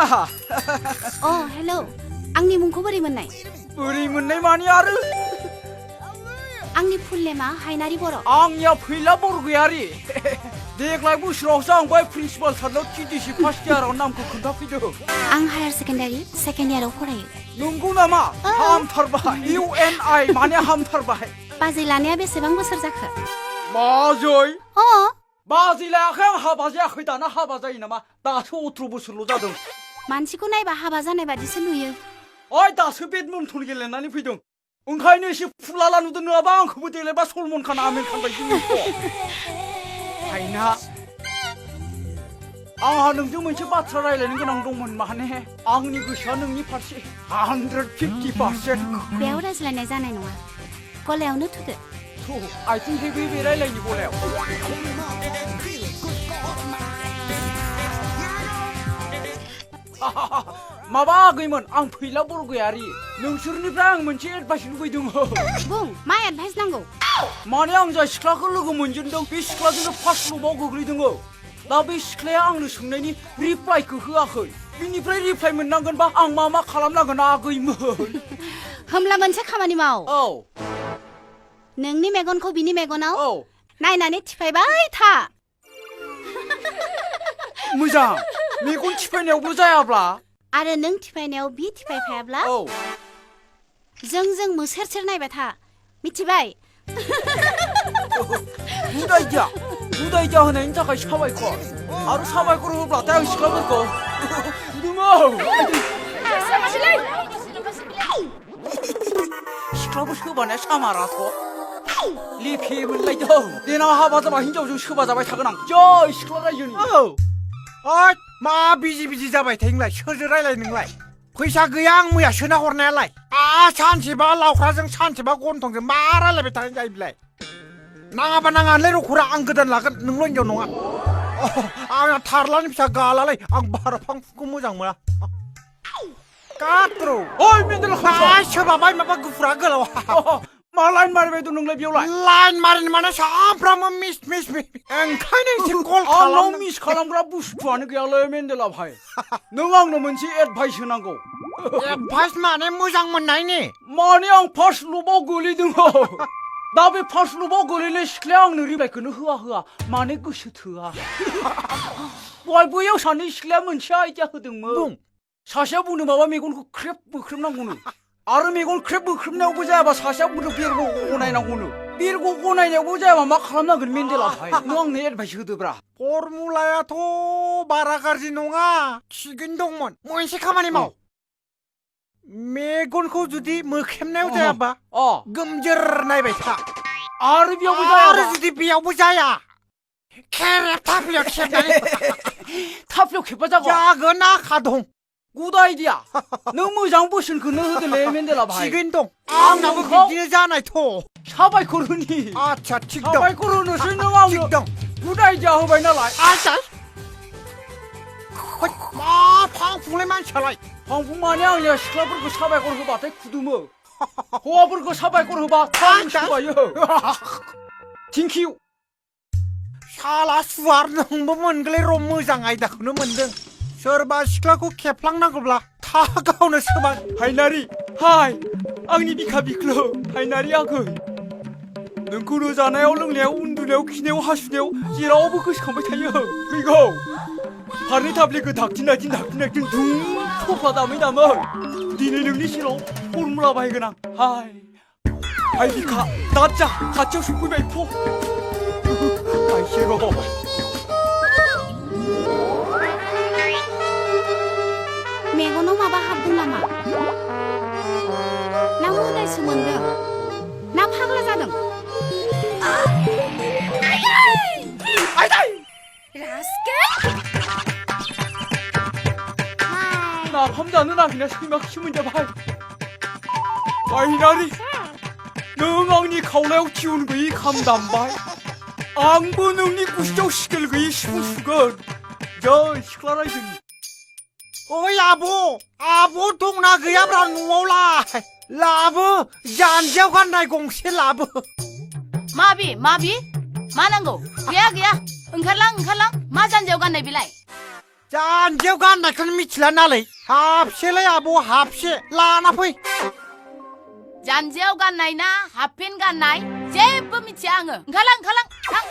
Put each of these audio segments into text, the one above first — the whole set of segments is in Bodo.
हेलौ आंनि मुंखौ बोरै मोननाय बोरै मोननाय मानि आरो आंनि फुल नेमा हायनारि बर' आंनिया फैला बरगयारि देग्लाय बोसोरावसो आं बै प्रिन्सिपाल सारनाव टिडिसि फार्स्ट इयाराव नामखौ खोन्थाफैदों आं हायार सेकेन्डारि सेकेन्ड इयाराव फरायो नंगौ नामा हामथारबाय UNI माने हामथारबाय बाजै लानाया बेसेबां बोसोर जाखो बाजै अ बाजै लायाखै आं हाबा जायाखै दाना हाबा जायो नामा दासो 18 बोसोरल' जादों मानसिखौ नायबा हाबा जानाय बादिसो नुयो ओइ दासो बेडमिन्टन गेलेनानै फैदों ओंखायनो एसे फुलाला नुदों नङाबा आंखौबो देलायबा सलमन खान आमिर खान बायदि नुयो हायना आंहा नोंजों मोनसे बाथ्रा रायलायनो गोनां दंमोन माने आंनि गोसोआ नोंनि फारसे 150% बेयाव रायज्लायनाय जानाय नङा गलायावनो थुदो आथिं हेबे बे रायलायनि गलायाव माबा आगैमोन आं फैला बरगयारि नोंसोरनिफ्राय आं मोनसे एडभाइस लुबैदों बुं मा एडभाइस नांगौ माने आं जाय सिख्लाखौ लोगो मोनजेनदों बे सिख्लाजोंनो फार्स्ट लभआव गोग्लैदों दा बे सिख्लाया आंनो सोंनायनि रिप्लाइखौ होआखै बिनिफ्राय रिप्लाइ मोननांगोनबा आं मा खालामनांगोन आगैमोन होमब्ला मोनसे खामानि माव औ नोंनि मेगनखौ बिनि मेगनाव नायनानै थिफायबाय था मोजां मेगन थिफायनायावबो जायाब्ला आरो नों थिफायनायाव बि थिफायफायाब्ला जों मोसेर सेर नायबाय था मिथिबाय गुड आइडिया होनायनि थाखाय साबायखर आरो साबायखर होब्लाथाय आं सिख्लाफोरखौ सिख्लाफोर सोबानाया सामाराथ' लेफे मोनलायदों देनां हाबा जाबा हिनजावजों सोबा जाबाय थागोन आं जय सिख्ला रायजोनि मा बिजि जाबाय थायो नोंलाय सोरजों रायलाय नोंलाय फैसा गैया आं मैया सोना हरनायालाय सानसेबा लावख्राजों सानसेबा गन्थंजों मा रायलायबाय थानाय जायो बिलाय नाङाबा नाङालै रखरा आं गोदान लागोन नोंल' हिनजाव नङा आंना थारलानि फिसा गालालै आं बारा फांफुंखौ मोजां मोना काट्रौ ओइ मेन्देल सोबाबाय माबा गुफुरा गोलाव मा लाइन मारिबाय दं नोंलाय बेयावलाय लाइन मारिनो माने सामफ्रामबो मिस ओंखायनो एसे कल आंनाव मिस खालामग्रा बुस्थुआनो गैयालै मेन्देला भाई नों आंनो मोनसे एडभाइस होनांगौ एडभाइस माने मोजां मोननायनि माने आं फार्स्ट लभआव गोलैदों दा बे फार्स्ट लभआव गोलैनाय सिख्लाया आंनो रिप्लाइखौनो होआ माने गोसो थोआ दहाय बैयाव सानै सिख्लाया मोनसे आइडिया होदोंमोन सासेया बुंदों माबा मेगनखौ ख्रेब बोख्रेबनांगौनो आरो मेगन ख्रेब बोख्रेबनायावबो जायाबा सासेया बुंदों बेरगौ गनायनांगौनो बेरगौ गनायनायावबो जायाबा मा खालामनांगोन मेन्देला भाई नों आंनो एडभाइस होदोब्रा फर्मुलायाथ' बारा गाज्रि नङा थिगैनो दंमोन मोनसे खामानि माव मेगनखौ जुदि मोख्रेबनायाव जायाबा गोमजोर नायबाय था आरो बेयावबो जाया आरो जुदि बेयावबो जाया खेरेब थाफ्लियाव खेबनानै थाफ्लियाव खेबबा जागोन आखा दं गुड आइडिया नों मोजां बोसोनखौनो होदोलै मेन्देला भाई थिगैनो दं आंनाबो बिदिनो जानायथ' साबायखर होनि आच्छा थिग दं साबायखर होनोसै नों आंनो गुड आइडिया होबाय नालाय आच्छा मा फांफुंलाय मानसियालाय फांफुं माने आंनिया सिख्लाफोरखौ साबायखर होबाथाय खुदुमो हौवाफोरखौ साबायखर होबा थाबायो थेंक इउ साला सुवार नोंबो मोनगोलै र' मोजां आयदाखौनो मोनदों सोरबा सिख्लाखौ खेबफ्लांनांगौब्ला था गावनो सोबा हायनारि हाय आंनि बिखा बिख्लो हायनारि आगै नोंखौनो जानायाव लोंनायाव उन्दुनायाव खिनायाव हासुनायाव जेरावबो गोसोखांबाय थायो फैगौ फारनै थाब्लिखौ धाकथिं दुम थफ्ला दामै दिनै नोंनि सेराव फर्मुला बाहायगोन आं हाय बिखा दाद जा खाथियाव सफैबाय आइसे र' मेगनाव माबा हाबदों नामा ना मोदायसो मोनदों ना फाग्ला जादों नाफाम जानो नागिरना सैमाखौसो मोनजाबाय हायनारि नों आंनि खावलायाव टिउन गैयि खाम दामबाय आंबो नोंनि गुस्थियाव स्केल गैयि सिफुं सुगोन जय सिख्ला रायजोनि ओइ आब' दंना गैयाब्रा न'आवलाय लाबो जानजियाव गाननाय गंसे लाबो माबि मा नांगौ गैया ओंखारलां मा जानजियाव गाननाय बिलाय जानजियाव गाननायखौनो मिथिला नालाय हाबसेलाय आब' हाबसे लाना फै जानजियाव गाननाय ना हाफपेन्ट गाननाय जेबो मिथिया आङो ओंखारलां थां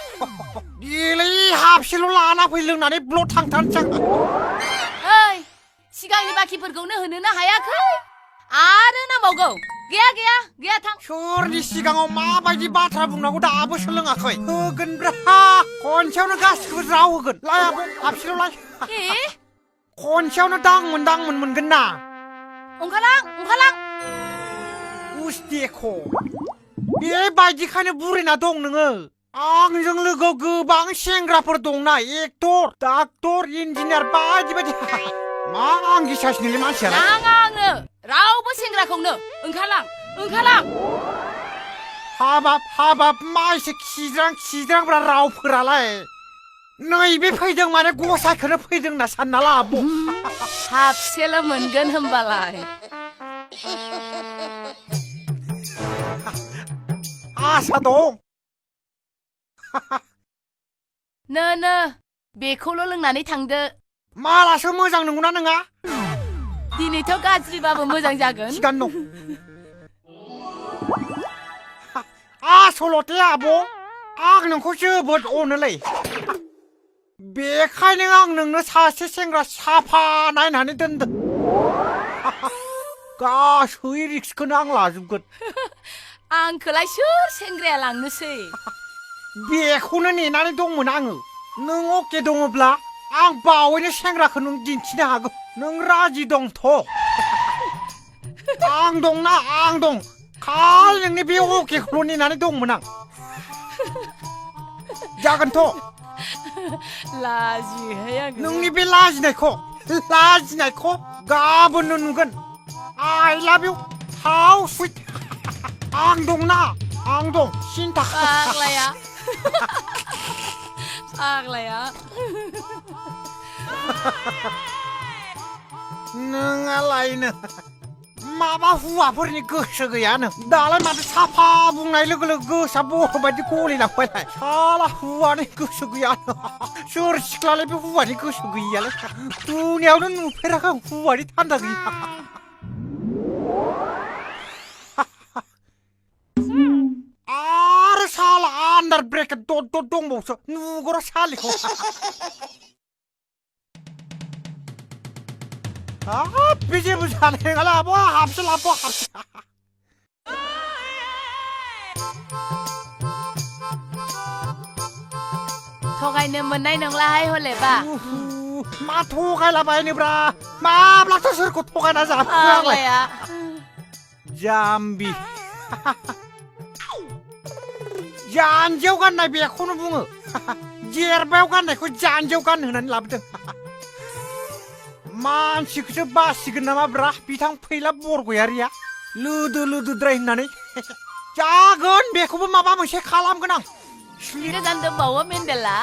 देलै हाबसेल' लाना फै लोंनानै ब्ल' थांथारनोसै आं ओइ सिगांनि बाखिफोरखौनो होनोनो हायाखै आरो नांबावगौ गैया थां सोरनि सिगाङाव माबायदि बाथ्रा बुंनांगौ दाबो सोलोङाखै होगोनब्रा खनसेयावनो गासिखौबो ज्राव होगोन लाय आब' हाबसेल' लाय खनसेयावनो दांमोन मोनगोन ना ओंखारलां उस्तेख' बेबायदिखायनो बुरैना दं नोङो आंजों लोगोआव गोबां सेंग्राफोर दंना एक्टर डाक्टर इन्जिनियार बायदि मा आंगिसासिनोलै मानसिया नाङा आंनो रावबो सेंग्राखौनो ओंखारलां हाबाब मा एसे खिज्रांब्रा रावफोरालाय नैबे फैदों माने गसाइखौनो फैदों होनना सानना ला आब' हाबसेल' मोनगोन होमबालाय आसा दं नो बेखौल' लोंनानै थांदो मालासो मोजां नंगौना नङा दिनैथ' गाज्रिबाबो मोजां जागोन थिगानो दं आसलथे आब' आं नोंखौ जोबोद अनोलै बेखायनो आं नोंनो सासे सेंग्रा साफा नायनानै दोनदों गासै रिक्सखौनो आं लाजोबगोन आंखौलाय सोर सेंग्राया लांनोसै बेखौनो नेनानै दंमोन आङो नों अके दङब्ला आं बावैनो सेंग्राखौ नों दिन्थिनो हागौ नों राजि दंथ' आं दं खालि नोंनि बे अकेखौल' नेनानै दंमोन आं जागोनथ' लाजिहाय आं नोंनि बे लाजिनायखौ गाबोननो नुगोन आइ लाभ इउ हाउ सुइट आं दं सिन्था फाग्लाया नोंआलायनो माबा हौवाफोरनि गोसो गैयानो दालाय माथो साफा बुंनाय लोगो लोगो गोसोआ बर' बायदि गलिलांबायलाय साला हौवानि गोसो गैयानो सोर सिख्लालाय बे हौवानि गोसो गैयालाय दुनियावनो नुफेराखै हौवानि थान्दा गैया आरो साला आन्दार ब्रेकेट दट दंबावसो नुगोर' सालिखौ बे जेबो जानाय नङालै आब' हाबसे थगायनो मोननाय नंलाहाय हलेबा मा थगायलाबायनोब्रा माब्लाथो सोरखौ थगायना जाखो आंलाय जाम्बि जानजियाव गाननाय बेखौनो बुङो जेरबायाव गाननायखौ जानजियाव गानहोनानै लाबोदों मानसिखौसो बासिगोन नामा ब्रा बिथां फैला बरगयारिया लोदोद्राय होननानै जागोन बेखौबो माबा मोनसे खालामगोन आं गोजान दंबावो मेन्देला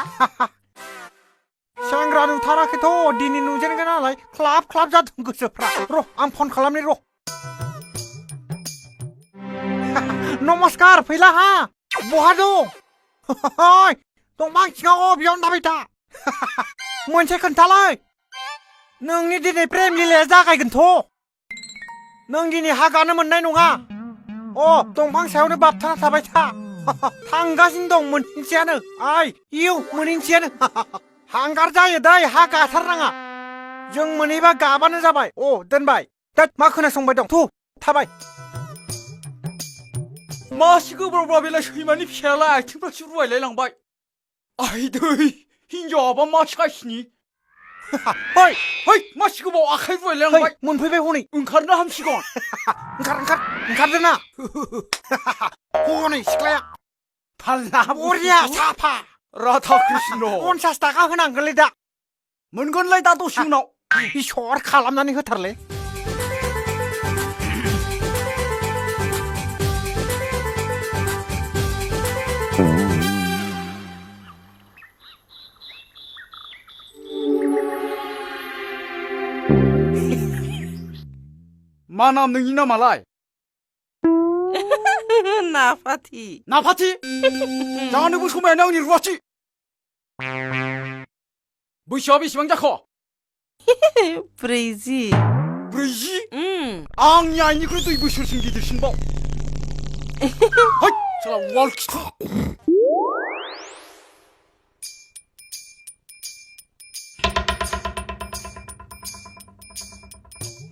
सेंग्रा नुथाराखैथ' दिनै नुजेनगोन नालाय ख्लाब जादों गोसोफ्रा र' आं फन खालामनि र' नमस्कार फैला हा बहा दं दंफां सिङाव बेयावनो थाबाय था मोनसे खोन्थालाय नोंनि दिनै प्रेम लीलाया जागायगोनथ' नों दिनै हा गानो मोननाय नङा दंफां सायावनो बाबथाना थाबाय था थांगासिनो दं मोनहैनोसैयानो मोनहैनोसैयानो हांगार जायो दै हा गाथारनाङा जों मोनहैबा गाबानो जाबाय दोनबाय मा खोनासंबाय दं थु थाबाय मासि गोब्राबब्रा बेलाय सैमानि फिसायालाय आथिंफ्रासो रुवायलाय लांबाय आइदै हिनजावाबा मा साइसनि मासि गोबाव आखाइ रुवायलाय लांबाय मोनफैबाय हनै ओंखारनो हामसिगौ ओंखारदो ना हनै सिख्लाया थाल्ला बरिया साफा राधा कृष्ण 50 थाखा होनांगोनलै दा मोनगोनलाय दा दसे उनाव इसर खालामनानै होथारलै मा नाम नोंनि नामालाय नाफाथि जानोबो समायानो आंनि रुवाथि बैसोआ बेसेबां जाखो 브레이지. 브레이지? आंनि आइनिख्रुइ 2 बोसोरसिम गिदिरसिनबाव है साला वाल खिथु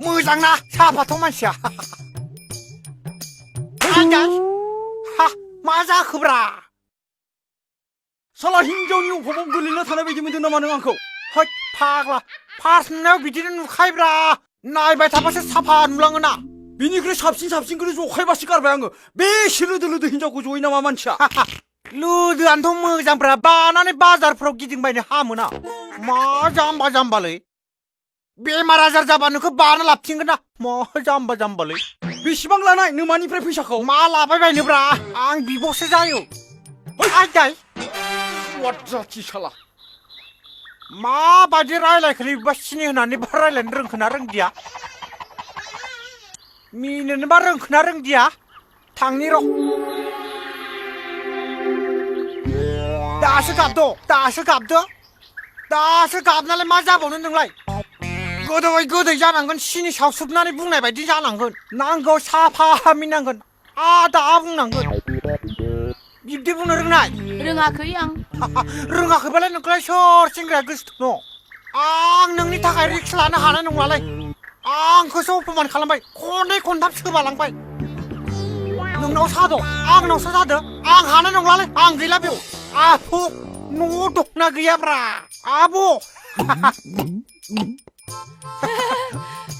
मोजांना साफाथ' मानसिया आंगाय हा मा जाखोब्रा साला हिनजावनि अभाबाव गोलैना थानाय बायदि मोनदों नामा नों आंखौ है फाग्ला फार्स्ट नुनायाव बिदिनो नुखायोब्रा नायबाय थाबासो साफा नुलाङोना बिनिख्रुइ साबसिनखौनो जखायबासो गारबाय आङो बेसे लोदो हिनजावखौ जयो नामा मानसिया लोदोआनोथ' मोजांब्रा बानानै बाजारफ्राव गिदिंबायनो हामोना मा जाम्बा जाम्बालै बेमार आजार जाबा नोंखौ बाना लाबथिंगोन ना मा जाम्बा जाम्बालै बेसेबां लानाय नोमानिफ्राय फैसाखौ मा लाबाय बायनोब्रा आं बिब'सो जायो आयदाय वाट जाथि साला माबायदि रायलायखोलै बिबा सिनि होनानै बा रायलायनो रोंखोना रोंदिया मिनोनोबा रोंखोना रोंदिया थांनि र' दासो गाबनालाय मा जाबावनो नोंलाय गोदै जानांगोन सिनि सावसोबनानै बुंनाय बायदि जानांगोन नांगौ साफा मिनांगोन आदा बुंनांगोन बिब्दि बुंनो रोंनाय रोङाखै आं रोङाखैबालाय नोंखौलाय सोर सेंग्राया गोसो दङ आं नोंनि थाखाय रिक्स लानो हानाय नंलालै आंखौसो अपमान खालामबाय खननै खनथाम सोबालांबाय नोंनाव साद' आंनावसो जादो आं हानाय नंलालै आं गैला बेयाव आब' न'आव दंना गैयाब्रा आब'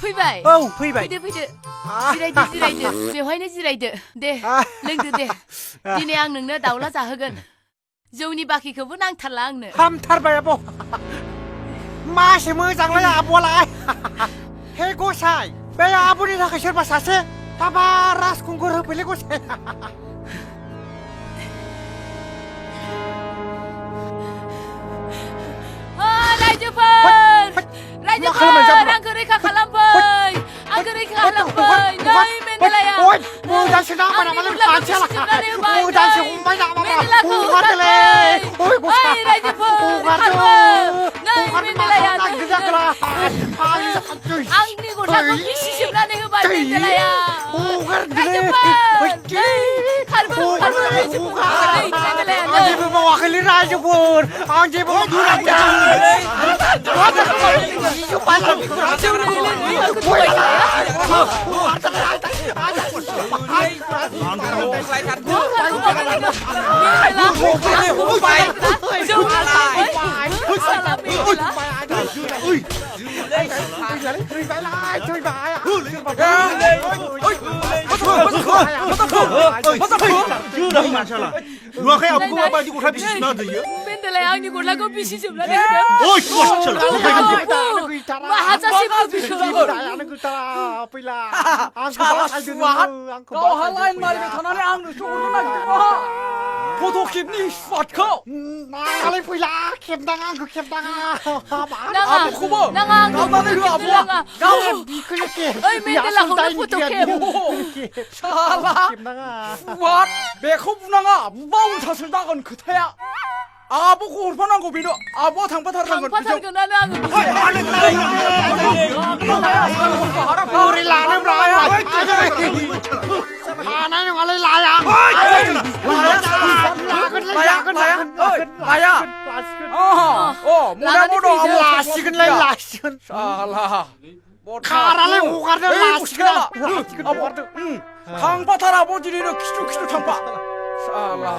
फैबाय औ फैबाय फैदो जिरायदो बेवहायनो जिरायदो दे लोंदो दे दिनै आं नोंनो दाउला जाहोगोन जौनि बाखिखौबो नांथारला आंनो हामथारबाय आब' मासे मोजांलाय आब'आलाय हे गसाय बे आब'नि थाखाय सोरबा सासे हाबा राजखुंगुर होफैलै गसाय रायजोफोर आंखौ रैखा खालामफै नै मेन्देलाया मोजांसो नामा मोजांसो हमबाय नामा हगारदोलै ओइ गसाय आंनि गस्लाखौ बिसिजोबनानै होबाय मेन्देलाया आं जेबो मावाखैलै रायजोफोर आं जेबो नुवाखै आब'खौ माबायदि गस्ला बिसिना होयो मेन्देलाया आंनि गस्लाखौ बिसिजोबनानै गावहा लाइन मारिबाय थानानै आंनोसो हरनो नागिरदों फट' खेबनि स्वादखौ नाङालै फैला खेबनाङा आंखौ खेबनाङा आब'खौबो नाङा गावनानै हो आब'आ गाव बिखौनो खेब ओइ मेन्देलाखौनो फट' खेब साला स्वाद बेखौ बुनाङा बुबा उल्थासो जागोन खोथाया आब'खौ हरफानांगौ बेनो आब'आ थांफाथारनांगोन थांफाथारगोनानो आङो बोरै लानोब्रा हानाय नङालै लाया लासिगोन साला खारालाय हगारदों लासिगोन थांफाथार आब' दिनैनो खिथु थांफा साला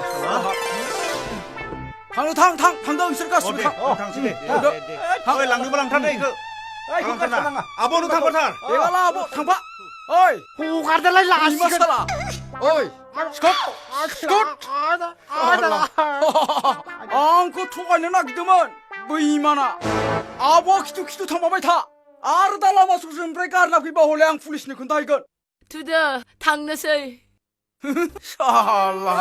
थांदो नोंसोर गासिबो थांसै दे लांनोबो लांथारदो इखौ आब'नो थांफाथार एगाला आब' थांफा ओइ हगारदोलाय लासिगोन साला ओइ आंखौ थगायनो नागिरदोंमोन बैमाना आब'आ खिथु थांबाय था आरो दा लामा ससेनिफ्राय गारना फैबा हले आं पुलिसनो खोन्थाहैगोन थुदो थांनोसै साला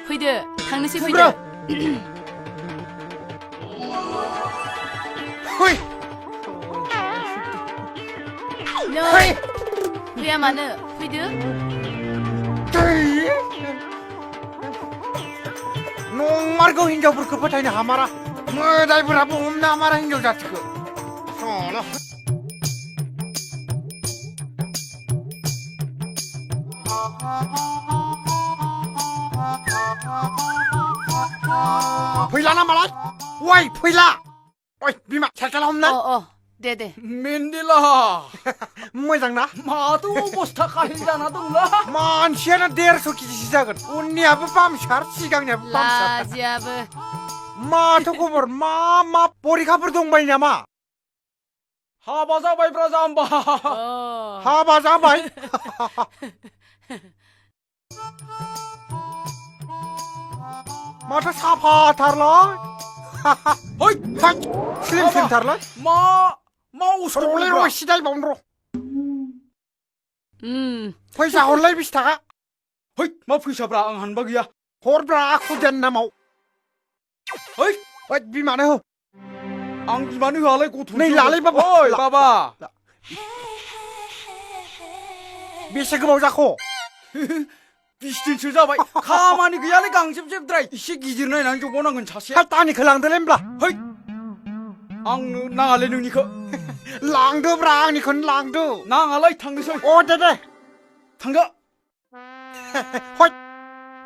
फैदो थांनोसै फैदो नै फैया मानो फैदो नंमारगौ हिनजावफोरखौ फोथायनो हामारा मोदायफोराबो हमनो हामारा हिनजाव जाथिखौ फैला ना मालाय ओइ फैला ओइ बिमा साइकेल हमना दे मेन्देला मोजां ना माथो अबस्था काहिल जाना दंला मानसियानो 150 केजिसो जागोन उननियाबो पाम्पसार सिगांनियाबो पाम्पसार लाजियाबो माथो खबर मा परिखाफोर दंबाय नामा हाबा जाबायब्रा जाम्बा हाबा जाबाय माथो साफाथारलाय है स्लिम स्लिमथारलाय मा र'लै उसुखौ र' सिदायबावनो र' फैसा हरलाय 20 थाखा है मा फैसाब्रा आं हानबा गैया हरब्रा खुदियानि नामाव है ओइ बिमानो हो आं बिमानो होआलाय गथ' नै लालै बाबा ओइ बाबा बेसे गोबाव जाखो 20 दिनसो जाबाय खामानि गैयालै गांजेबजेबद्राय एसे गिदिर नायनानै जबावनांगोन सासे हा दानिखौ लांदोलै होमब्ला है आंनो नाङालै नोंनिखौ लांदोब्रा आंनिखौनो लांदो नाङालाय थांनोसै दे थांदो हय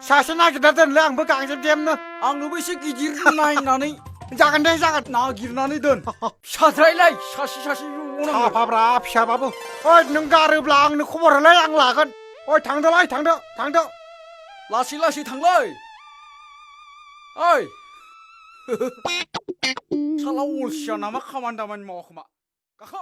सासे नागिरना दोनलै आंबो गांजेबजेबनो आंनोबो एसे गिदिर नायनानै जागोन दे जागोन नागिरनानै दोन फिसाद्रायलाय सासे जबावनांगोन साफाब्रा फिसाबाबो ओइ नों गारोब्ला आंनो खबर होलाय आं लागोन ओइ थांदोलाय थांदो लासै थांलै ओइ साला अलसिया नामा खामानि दामानि मावा खोमा गाखो